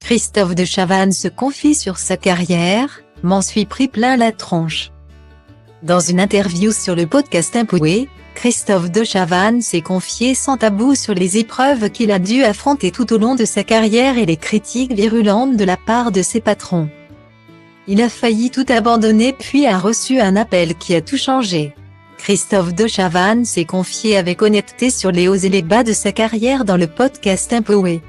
Christophe de Chavannes se confie sur sa carrière, « M'en suis pris plein la tronche ». Dans une interview sur le podcast Impoé, Christophe de Chavannes s'est confié sans tabou sur les épreuves qu'il a dû affronter tout au long de sa carrière et les critiques virulentes de la part de ses patrons. Il a failli tout abandonner puis a reçu un appel qui a tout changé. Christophe de Chavannes s'est confié avec honnêteté sur les hauts et les bas de sa carrière dans le podcast Impoé.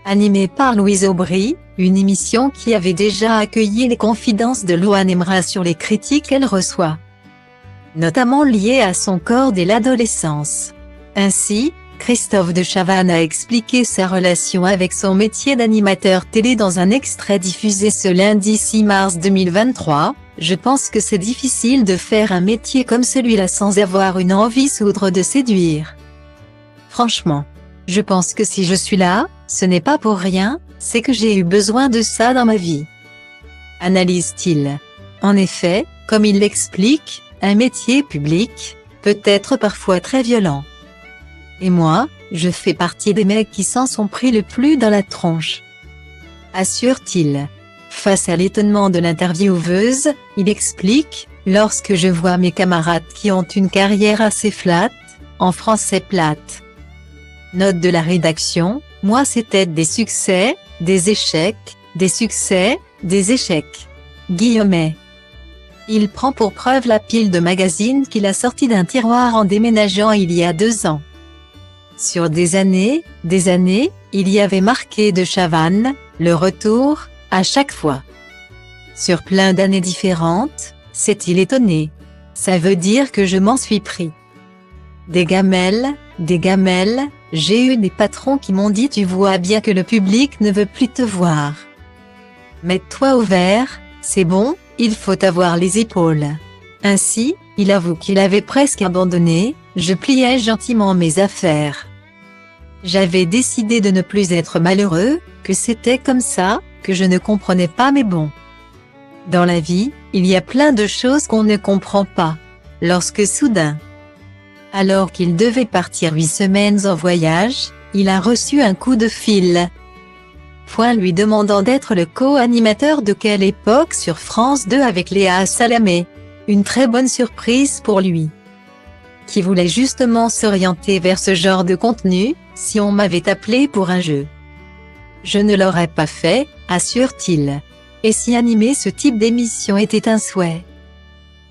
Animé par Louise Aubry, une émission qui avait déjà accueilli les confidences de Louane Emra sur les critiques qu'elle reçoit, notamment liées à son corps dès l'adolescence. Ainsi, Christophe de Chavannes a expliqué sa relation avec son métier d'animateur télé dans un extrait diffusé ce lundi 6 mars 2023. « Je pense que c'est difficile de faire un métier comme celui-là sans avoir une envie sourde de séduire. Franchement. Je pense que si je suis là, ce n'est pas pour rien, c'est que j'ai eu besoin de ça dans ma vie. » Analyse-t-il. En effet, comme il l'explique, un métier public peut être parfois très violent. Et moi, je fais partie des mecs qui s'en sont pris le plus dans la tronche. Assure-t-il. Face à l'étonnement de l'intervieweuse, il explique, « Lorsque je vois mes camarades qui ont une carrière assez flat, en français plate. Note de la rédaction, moi c'était des succès, des échecs, des succès, des échecs. Guillemets. Il prend pour preuve la pile de magazines qu'il a sortis d'un tiroir en déménageant il y a 2 ans. Sur des années, il y avait marqué de Chavannes, le retour, à chaque fois. Sur plein d'années différentes, s'est-il étonné. Ça veut dire que je m'en suis pris. Des gamelles, j'ai eu des patrons qui m'ont dit tu vois bien que le public ne veut plus te voir. Mets-toi au vert, c'est bon, il faut avoir les épaules. » Ainsi, il avoue qu'il avait presque abandonné, « Je pliais gentiment mes affaires. J'avais décidé de ne plus être malheureux, que c'était comme ça, que je ne comprenais pas mais bon. Dans la vie, il y a plein de choses qu'on ne comprend pas. » Lorsque soudain, alors qu'il devait partir 8 semaines en voyage, il a reçu un coup de fil. Lui demandant d'être le co-animateur de Quelle époque sur France 2 avec Léa Salamé. Une très bonne surprise pour lui, qui voulait justement s'orienter vers ce genre de contenu. « Si on m'avait appelé pour un jeu, je ne l'aurais pas fait, » assure-t-il. Et si animer ce type d'émission était un souhait,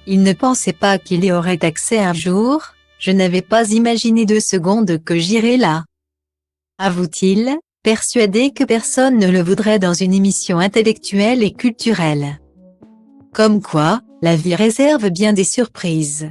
il ne pensait pas qu'il y aurait accès un jour. « Je n'avais pas imaginé 2 secondes que j'irais là. » Avoue-t-il, persuadé que personne ne le voudrait dans une émission intellectuelle et culturelle. Comme quoi, la vie réserve bien des surprises.